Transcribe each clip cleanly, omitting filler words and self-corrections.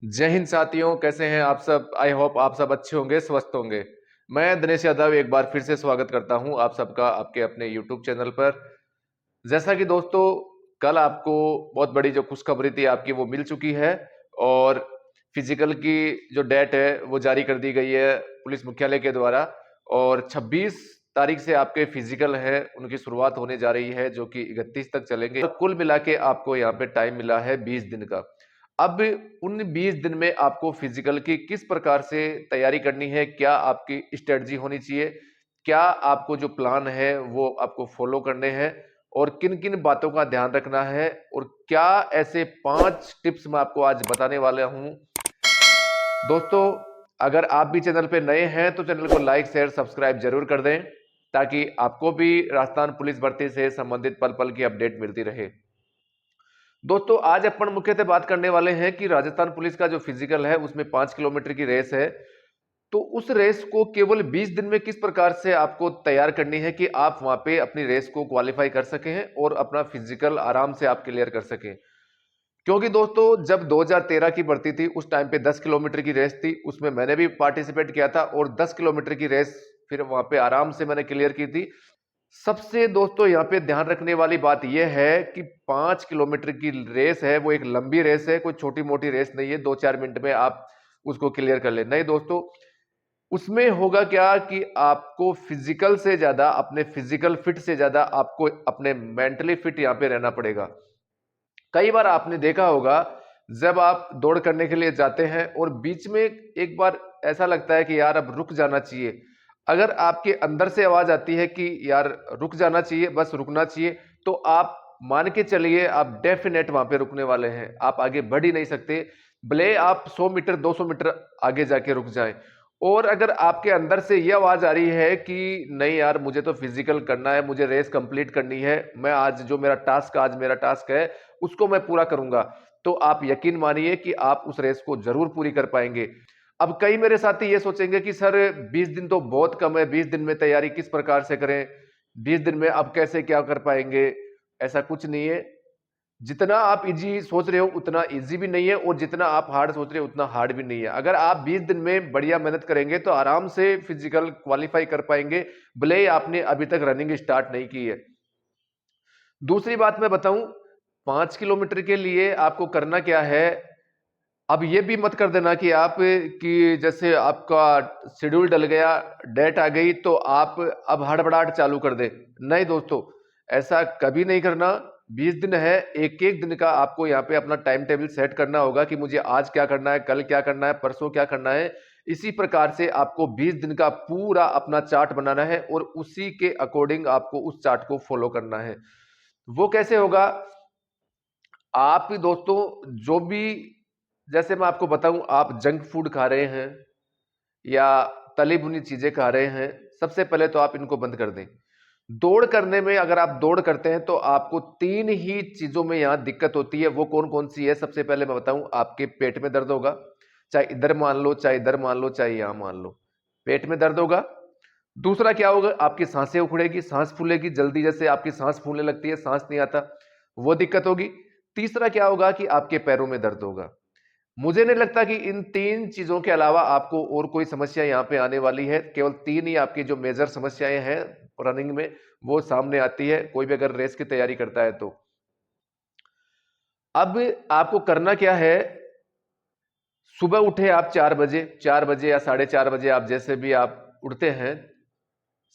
जय हिंद साथियों, कैसे हैं आप सब। आई होप आप सब अच्छे होंगे, स्वस्थ होंगे। मैं दिनेश यादव एक बार फिर से स्वागत करता हूं आप सबका आपके अपने यूट्यूब चैनल पर। जैसा कि दोस्तों, कल आपको बहुत बड़ी जो खुशखबरी थी आपकी वो मिल चुकी है और फिजिकल की जो डेट है वो जारी कर दी गई है पुलिस मुख्यालय के द्वारा। और 26 तारीख से आपके फिजिकल है उनकी शुरुआत होने जा रही है, जो कि 31 तक चलेंगे। और कुल मिला के आपको यहाँ पे टाइम मिला है 20 दिन का। अब उन 20 दिन में आपको फिजिकल की किस प्रकार से तैयारी करनी है, क्या आपकी स्ट्रेटजी होनी चाहिए, क्या आपको जो प्लान है वो आपको फॉलो करने हैं और किन किन बातों का ध्यान रखना है, और क्या ऐसे 5 टिप्स मैं आपको आज बताने वाला हूं। दोस्तों, अगर आप भी चैनल पे नए हैं तो चैनल को लाइक शेयर सब्सक्राइब जरूर कर दें, ताकि आपको भी राजस्थान पुलिस भर्ती से संबंधित पल पल की अपडेट मिलती रहे। दोस्तों, आज अपन मुख्यतः बात करने वाले हैं कि राजस्थान पुलिस का जो फिजिकल है उसमें 5 किलोमीटर की रेस है। तो उस रेस को केवल 20 दिन में किस प्रकार से आपको तैयार करनी है कि आप वहां पे अपनी रेस को क्वालिफाई कर सकें और अपना फिजिकल आराम से आप क्लियर कर सकें। क्योंकि दोस्तों, जब 2013 की भर्ती थी उस टाइम पे 10 किलोमीटर की रेस थी, उसमें मैंने भी पार्टिसिपेट किया था और 10 किलोमीटर की रेस फिर वहां पे आराम से मैंने क्लियर की थी। सबसे दोस्तों यहाँ पे ध्यान रखने वाली बात यह है कि 5 किलोमीटर की रेस है, वो एक लंबी रेस है, कोई छोटी मोटी रेस नहीं है 2-4 मिनट में आप उसको क्लियर कर ले। नहीं दोस्तों, उसमें होगा क्या कि आपको फिजिकल से ज्यादा, अपने फिजिकल फिट से ज्यादा आपको अपने मेंटली फिट यहाँ पे रहना पड़ेगा। कई बार आपने देखा होगा, जब आप दौड़ करने के लिए जाते हैं और बीच में एक बार ऐसा लगता है कि यार अब रुक जाना चाहिए। अगर आपके अंदर से आवाज आती है कि यार रुक जाना चाहिए, बस रुकना चाहिए, तो आप मान के चलिए आप डेफिनेट वहां पे रुकने वाले हैं, आप आगे बढ़ ही नहीं सकते, भले आप 100 मीटर 200 मीटर आगे जाके रुक जाएं। और अगर आपके अंदर से यह आवाज आ रही है कि नहीं यार, मुझे तो फिजिकल करना है, मुझे रेस कंप्लीट करनी है, मैं आज जो मेरा टास्क आज मेरा टास्क है उसको मैं पूरा करूंगा, तो आप यकीन मानिए कि आप उस रेस को जरूर पूरी कर पाएंगे। अब कई मेरे साथी ये सोचेंगे कि सर 20 दिन तो बहुत कम है, 20 दिन में तैयारी किस प्रकार से करें, 20 दिन में अब कैसे क्या कर पाएंगे। ऐसा कुछ नहीं है। जितना आप इजी सोच रहे हो उतना इजी भी नहीं है, और जितना आप हार्ड सोच रहे हो उतना हार्ड भी नहीं है। अगर आप 20 दिन में बढ़िया मेहनत करेंगे तो आराम से फिजिकल क्वालिफाई कर पाएंगे, भले ही आपने अभी तक रनिंग स्टार्ट नहीं की है। दूसरी बात मैं बताऊं, 5 किलोमीटर के लिए आपको करना क्या है। अब ये भी मत कर देना कि आप कि जैसे आपका शेड्यूल डल गया, डेट आ गई तो आप अब हड़बड़ाहट चालू कर दे। नहीं दोस्तों, ऐसा कभी नहीं करना। 20 दिन है, एक एक दिन का आपको यहाँ पे अपना टाइम टेबल सेट करना होगा कि मुझे आज क्या करना है, कल क्या करना है, परसों क्या करना है। इसी प्रकार से आपको 20 दिन का पूरा अपना चार्ट बनाना है और उसी के अकॉर्डिंग आपको उस चार्ट को फॉलो करना है। वो कैसे होगा। आप भी दोस्तों, जो भी, जैसे मैं आपको बताऊं, आप जंक फूड खा रहे हैं या तली भुनी चीजें खा रहे हैं, सबसे पहले तो आप इनको बंद कर दें। दौड़ करने में अगर आप दौड़ करते हैं तो आपको 3 ही चीजों में यहां दिक्कत होती है। वो कौन कौन सी है, सबसे पहले मैं बताऊं, आपके पेट में दर्द होगा, चाहे इधर मान लो, चाहे इधर मान लो, चाहे यहां मान लो, पेट में दर्द होगा। दूसरा क्या होगा, आपकी सांसें उखड़ेगी, सांस फूलेगी जल्दी, जैसे आपकी सांस फूलने लगती है, सांस नहीं आता, वो दिक्कत होगी। तीसरा क्या होगा कि आपके पैरों में दर्द होगा। मुझे नहीं लगता कि इन 3 चीजों के अलावा आपको और कोई समस्या यहां पे आने वाली है। केवल 3 ही आपकी जो मेजर समस्याएं हैं रनिंग में वो सामने आती है, कोई भी अगर रेस की तैयारी करता है तो। अब आपको करना क्या है, सुबह उठे आप 4 बजे, 4 बजे या 4:30 बजे, आप जैसे भी आप उठते हैं,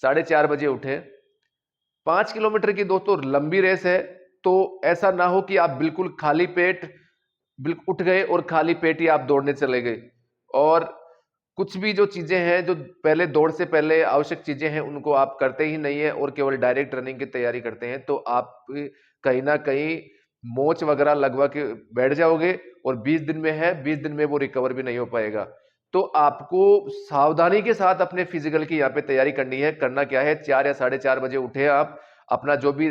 4:30 बजे उठे। 5 किलोमीटर की दोस्तों लंबी रेस है, तो ऐसा ना हो कि आप बिल्कुल खाली पेट बिल्कुल उठ गए और खाली पेट ही आप दौड़ने चले गए, और कुछ भी जो चीजें हैं जो पहले दौड़ से पहले आवश्यक चीजें हैं उनको आप करते ही नहीं है और केवल डायरेक्ट रनिंग की तैयारी करते हैं, तो आप कहीं ना कहीं मोच वगैरह लगवा के बैठ जाओगे, और 20 दिन में है, 20 दिन में वो रिकवर भी नहीं हो पाएगा। तो आपको सावधानी के साथ अपने फिजिकल की यहाँ पे तैयारी करनी है। करना क्या है, 4 या 4:30 बजे उठे आप, अपना जो भी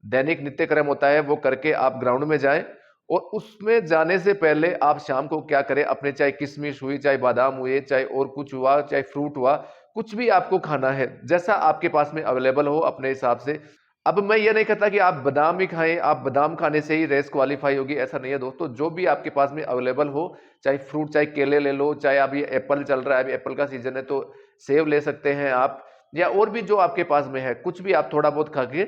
दैनिक नित्यक्रम होता है वो करके आप ग्राउंड में जाएं, और उसमें जाने से पहले आप शाम को क्या करें, अपने चाहे किशमिश हुई, चाहे बादाम हुए, चाहे और कुछ हुआ, चाहे फ्रूट हुआ, कुछ भी आपको खाना है, जैसा आपके पास में अवेलेबल हो अपने हिसाब से अब मैं ये नहीं कहता कि आप बादाम ही खाएं, आप बादाम खाने से ही रेस क्वालिफाई होगी, ऐसा नहीं है दोस्तों। जो भी आपके पास में अवेलेबल हो, चाहे फ्रूट, चाहे केले ले लो, चाहे अभी एप्पल चल रहा है, अभी एप्पल का सीजन है तो सेब ले सकते हैं आप, या और भी जो आपके पास में है कुछ भी आप थोड़ा बहुत खा के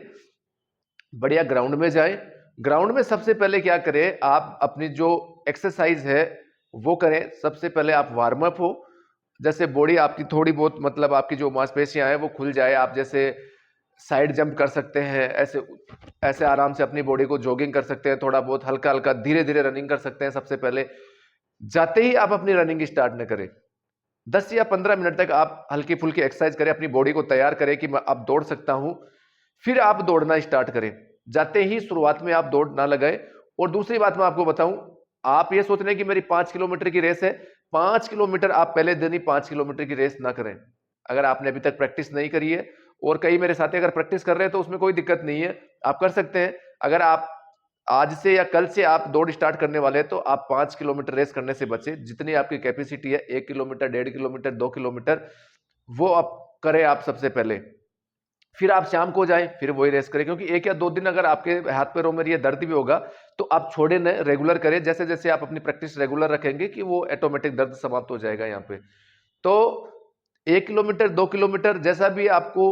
बढ़िया ग्राउंड में जाए। ग्राउंड में सबसे पहले क्या करें, आप अपनी जो एक्सरसाइज है वो करें। सबसे पहले आप वार्म अप हो, जैसे बॉडी आपकी थोड़ी बहुत मतलब आपकी जो मांसपेशियां हैं वो खुल जाए। आप जैसे साइड जंप कर सकते हैं, ऐसे ऐसे आराम से अपनी बॉडी को जॉगिंग कर सकते हैं, थोड़ा बहुत हल्का हल्का धीरे धीरे रनिंग कर सकते हैं। सबसे पहले जाते ही आप अपनी रनिंग स्टार्ट न करें, 10 या 15 मिनट तक आप हल्की फुल्की एक्सरसाइज करें, अपनी बॉडी को तैयार करें कि मैं अब दौड़ सकता हूं, फिर आप दौड़ना स्टार्ट करें। जाते ही शुरुआत में आप दौड़ ना लगाए। और दूसरी बात मैं आपको बताऊं, आप ये सोच रहे हैं कि मेरी 5 किलोमीटर की रेस है, 5 किलोमीटर आप पहले दिन ही 5 किलोमीटर की रेस ना करें। अगर आपने अभी तक प्रैक्टिस नहीं करी है, और कई मेरे साथी अगर प्रैक्टिस कर रहे हैं तो उसमें कोई दिक्कत नहीं है, आप कर सकते हैं। अगर आप आज से या कल से आप दौड़ स्टार्ट करने वाले हैं तो आप 5 किलोमीटर रेस करने से बचे। जितनी आपकी कैपेसिटी है, 1 किलोमीटर, 1.5 किलोमीटर, 2 किलोमीटर, वो आप करें आप सबसे पहले। फिर आप शाम को जाएं, फिर वही रेस करें, क्योंकि 1 या 2 दिन अगर आपके हाथ पैरों में ये दर्द भी होगा तो आप छोड़े न, रेगुलर करें। जैसे जैसे आप अपनी प्रैक्टिस रेगुलर रखेंगे कि वो ऑटोमेटिक दर्द समाप्त हो जाएगा यहाँ पे। तो 1 किलोमीटर, 2 किलोमीटर, जैसा भी आपको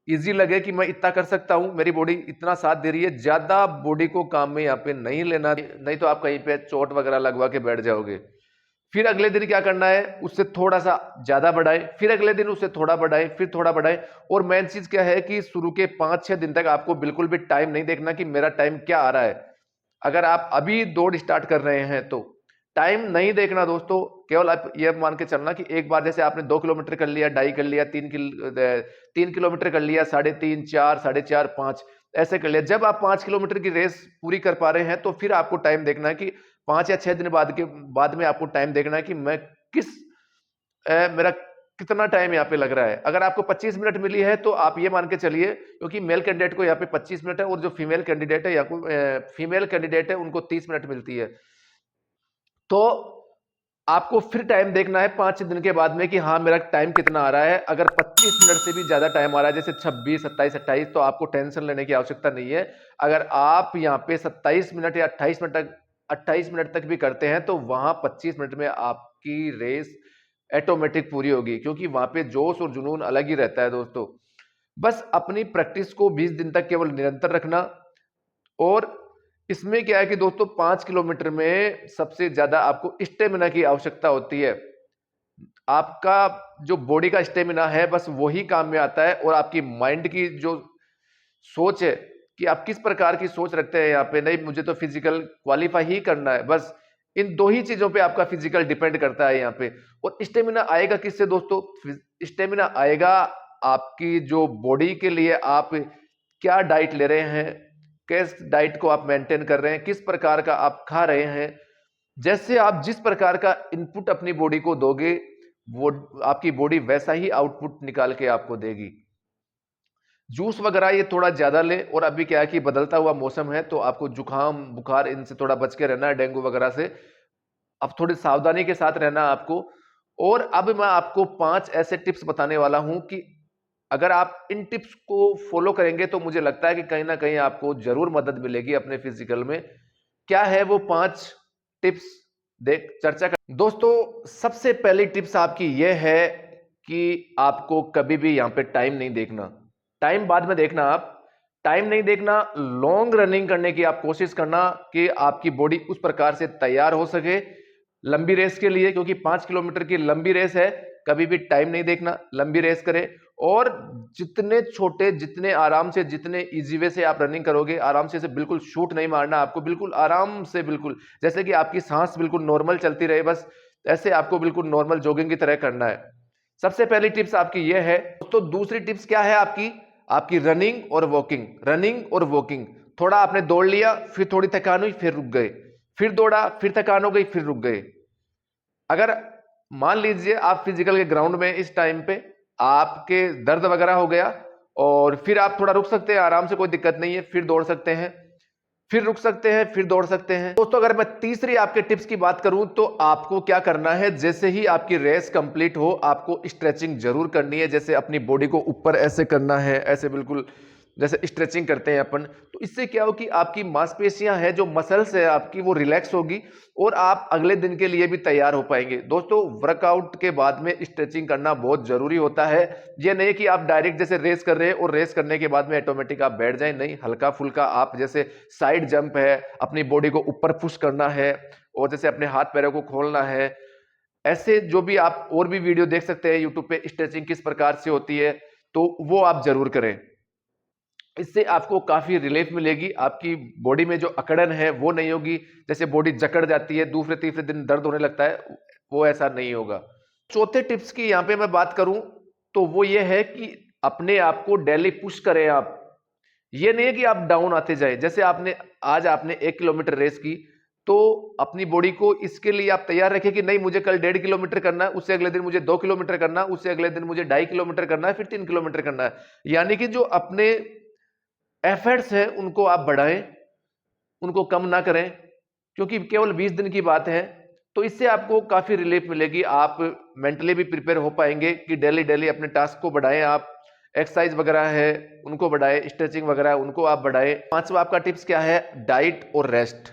इजी लगे कि मैं इतना कर सकता हूं, मेरी बॉडी इतना साथ दे रही है, ज्यादा बॉडी को काम में यहाँ पे नहीं लेना, नहीं तो आप कहीं पे चोट वगैरह लगवा के बैठ जाओगे। फिर अगले दिन क्या करना है, उससे थोड़ा सा ज्यादा बढ़ाए, फिर अगले दिन उससे थोड़ा बढ़ाए, फिर थोड़ा बढ़ाए। और मेन चीज क्या है कि शुरू के 5-6 दिन तक आपको बिल्कुल भी टाइम नहीं देखना कि मेरा टाइम क्या आ रहा है। अगर आप अभी दौड़ स्टार्ट कर रहे हैं तो टाइम नहीं देखना दोस्तों। केवल आप ये मान के चलना कि एक बार जैसे आपने 2 किलोमीटर कर लिया, 2.5 कर लिया, 3 किलोमीटर कर लिया, 3.5, 4, 4.5, 5 ऐसे कर लिया। जब आप 5 किलोमीटर की रेस पूरी कर पा रहे हैं तो फिर आपको टाइम देखना है कि 5 या 6 दिन बाद में आपको टाइम देखना है कि मैं मेरा कितना टाइम यहाँ पे लग रहा है। अगर आपको 25 मिनट मिली है तो आप ये मान के चलिए, क्योंकि मेल कैंडिडेट को यहाँ पे 25 मिनट है और जो फीमेल कैंडिडेट है या फीमेल कैंडिडेट है उनको 30 मिनट मिलती है। तो आपको फिर टाइम देखना है 5 दिन के बाद में कि हाँ मेरा टाइम कितना आ रहा है। अगर 25 मिनट से भी ज्यादा टाइम आ रहा है, जैसे 26, 27, 28, तो आपको टेंशन लेने की आवश्यकता नहीं है। अगर आप यहाँ पे 27 मिनट या 28 मिनट तक भी करते हैं तो वहां 25 मिनट में आपकी रेस ऑटोमेटिक पूरी होगी, क्योंकि वहां पे जोश और जुनून अलग ही रहता है दोस्तों। बस अपनी प्रैक्टिस को 20 दिन तक केवल निरंतर रखना। और इसमें क्या है कि दोस्तों 5 किलोमीटर में सबसे ज्यादा आपको स्टेमिना की आवश्यकता होती है। आपका जो बॉडी का स्टेमिना है बस वही काम में आता है, और आपकी माइंड की जो सोच है कि आप किस प्रकार की सोच रखते हैं यहाँ पे, नहीं मुझे तो फिजिकल क्वालिफाई ही करना है, बस इन दो ही चीजों पे आपका फिजिकल डिपेंड करता है यहाँ पे। और स्टेमिना आएगा किससे दोस्तों? स्टेमिना आएगा आपकी जो बॉडी के लिए आप क्या डाइट ले रहे हैं, किस डाइट को आप मेंटेन कर रहे हैं, किस प्रकार का आप खा रहे हैं। जैसे आप जिस प्रकार का इनपुट अपनी बॉडी को दोगे, वो आपकी बॉडी वैसा ही आउटपुट निकाल के आपको देगी। जूस वगैरह ये थोड़ा ज्यादा ले, और अभी क्या है कि बदलता हुआ मौसम है तो आपको जुकाम बुखार इनसे थोड़ा बच के रहना है, डेंगू वगैरह से। अब थोड़ी सावधानी के साथ रहना आपको। और अब मैं आपको 5 ऐसे टिप्स बताने वाला हूं कि अगर आप इन टिप्स को फॉलो करेंगे तो मुझे लगता है कि कहीं ना कहीं आपको जरूर मदद मिलेगी अपने फिजिकल में। क्या है वो 5 टिप्स, देख चर्चा कर दोस्तों। सबसे पहली टिप्स आपकी यह है कि आपको कभी भी यहां पे टाइम नहीं देखना। टाइम बाद में देखना, आप टाइम नहीं देखना। लॉन्ग रनिंग करने की आप कोशिश करना कि आपकी बॉडी उस प्रकार से तैयार हो सके लंबी रेस के लिए, क्योंकि 5 किलोमीटर की लंबी रेस है। कभी भी टाइम नहीं देखना, लंबी रेस करें। और जितने छोटे, जितने आराम से, जितने इजी वे से आप रनिंग करोगे, आराम से बिल्कुल शूट नहीं मारना आपको, बिल्कुल आराम से, बिल्कुल जैसे कि आपकी सांस बिल्कुल नॉर्मल चलती रहे, बस ऐसे आपको बिल्कुल नॉर्मल जॉगिंग की तरह करना है। सबसे पहली टिप्स आपकी यह है। तो दूसरी टिप्स क्या है आपकी? आपकी रनिंग और वॉकिंग। रनिंग और वॉकिंग, थोड़ा आपने दौड़ लिया, फिर थोड़ी थकान हुई, फिर रुक गए, फिर दौड़ा, फिर थकान हो गई, फिर रुक गए। अगर मान लीजिए आप फिजिकल के ग्राउंड में इस टाइम पे आपके दर्द वगैरह हो गया, और फिर आप थोड़ा रुक सकते हैं आराम से, कोई दिक्कत नहीं है, फिर दौड़ सकते हैं, फिर रुक सकते हैं, फिर दौड़ सकते हैं। दोस्तों अगर मैं तीसरी आपके टिप्स की बात करूं तो आपको क्या करना है, जैसे ही आपकी रेस कंप्लीट हो आपको स्ट्रेचिंग जरूर करनी है। जैसे अपनी बॉडी को ऊपर ऐसे करना है, ऐसे बिल्कुल जैसे स्ट्रेचिंग करते हैं अपन, तो इससे क्या हो कि आपकी मांसपेशियां हैं, जो मसल्स है आपकी, वो रिलैक्स होगी और आप अगले दिन के लिए भी तैयार हो पाएंगे। दोस्तों, वर्कआउट के बाद में स्ट्रेचिंग करना बहुत जरूरी होता है। ये नहीं कि आप डायरेक्ट जैसे रेस कर रहे हैं और रेस करने के बाद में ऑटोमेटिक आप बैठ जाएं, नहीं, हल्का फुल्का आप जैसे साइड जंप है, अपनी बॉडी को ऊपर पुश करना है और जैसे अपने हाथ पैरों को खोलना है, ऐसे जो भी आप और भी वीडियो देख सकते हैं यूट्यूब पे, स्ट्रेचिंग किस प्रकार से होती है, तो वो आप जरूर करें। इससे आपको काफी रिलीफ मिलेगी, आपकी बॉडी में जो अकड़न है वो नहीं होगी, जैसे बॉडी जकड़ जाती है, दूसरे तीसरे दिन दर्द होने लगता है, वो ऐसा नहीं होगा। चौथे टिप्स की यहां पे मैं बात करूं तो वो ये है कि अपने आप को डेली पुश करें आप। ये नहीं है कि आप डाउन आते जाए, जैसे आज आपने 1 किलोमीटर रेस की, तो अपनी बॉडी को इसके लिए आप तैयार रखें कि नहीं, मुझे कल 1.5 किलोमीटर करना है, उससे अगले दिन मुझे 2 किलोमीटर करना है, उससे अगले दिन मुझे 2.5 किलोमीटर करना है, फिर 3 किलोमीटर करना है। यानी कि जो अपने एफर्ट्स हैं उनको आप बढ़ाएं, उनको कम ना करें, क्योंकि केवल 20 दिन की बात है। तो इससे आपको काफी रिलीफ मिलेगी, आप मेंटली भी प्रिपेयर हो पाएंगे कि डेली डेली अपने टास्क को बढ़ाएं, आप एक्सरसाइज वगैरह है उनको बढ़ाएं, स्ट्रेचिंग वगैरह है उनको आप बढ़ाएं। पांचवा आपका टिप्स क्या है? डाइट और रेस्ट।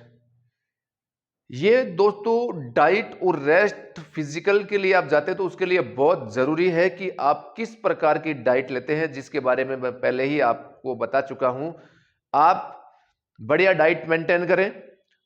ये दोस्तों, डाइट और रेस्ट फिजिकल के लिए आप जाते हैं तो उसके लिए बहुत जरूरी है कि आप किस प्रकार की डाइट लेते हैं, जिसके बारे में मैं पहले ही आपको बता चुका हूं। आप बढ़िया डाइट मेंटेन करें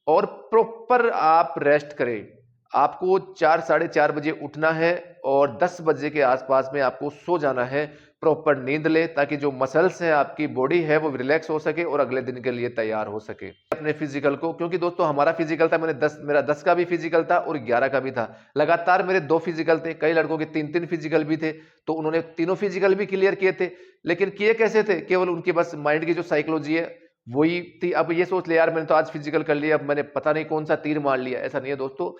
और प्रॉपर आप रेस्ट करें। आपको 4 साढ़े 4 बजे उठना है और 10 बजे के आसपास में आपको सो जाना है। प्रॉपर नींद ले ताकि जो मसल्स हैं, आपकी बॉडी है, वो रिलैक्स हो सके और अगले दिन के लिए तैयार हो सके अपने फिजिकल को। क्योंकि दोस्तों, हमारा फिजिकल था, मेरा 10 का भी फिजिकल था और 11 का भी था। लगातार मेरे 2 फिजिकल थे, कई लड़कों के 3-3 फिजिकल भी थे, तो उन्होंने तीनों फिजिकल भी क्लियर किए थे। लेकिन किए कैसे थे? केवल उनके बस माइंड की जो साइकोलॉजी है वही थी। अब ये सोच ले, यार मैंने तो आज फिजिकल कर लिया, अब मैंने पता नहीं कौन सा तीर मार लिया। ऐसा नहीं है दोस्तों,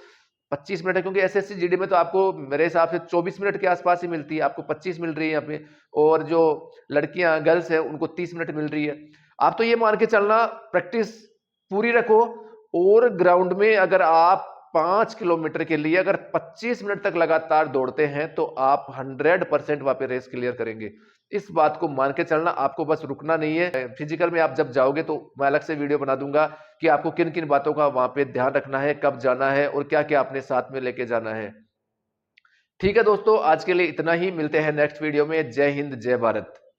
25 मिनट है, क्योंकि एसएससी जीडी में तो आपको मेरे हिसाब से 24 मिनट के आसपास ही मिलती है, आपको 25 मिल रही है यहाँ पे, और जो लड़कियां गर्ल्स है उनको 30 मिनट मिल रही है। आप तो ये मान के चलना, प्रैक्टिस पूरी रखो और ग्राउंड में अगर आप 5 किलोमीटर के लिए अगर 25 मिनट तक लगातार दौड़ते हैं तो आप 100% वहां पे रेस क्लियर करेंगे। इस बात को मान के चलना, आपको बस रुकना नहीं है। फिजिकल में आप जब जाओगे तो मैं अलग से वीडियो बना दूंगा कि आपको किन किन बातों का वहां पे ध्यान रखना है, कब जाना है और क्या क्या अपने साथ में लेके जाना है। ठीक है दोस्तों, आज के लिए इतना ही, मिलते हैं नेक्स्ट वीडियो में। जय हिंद, जय भारत।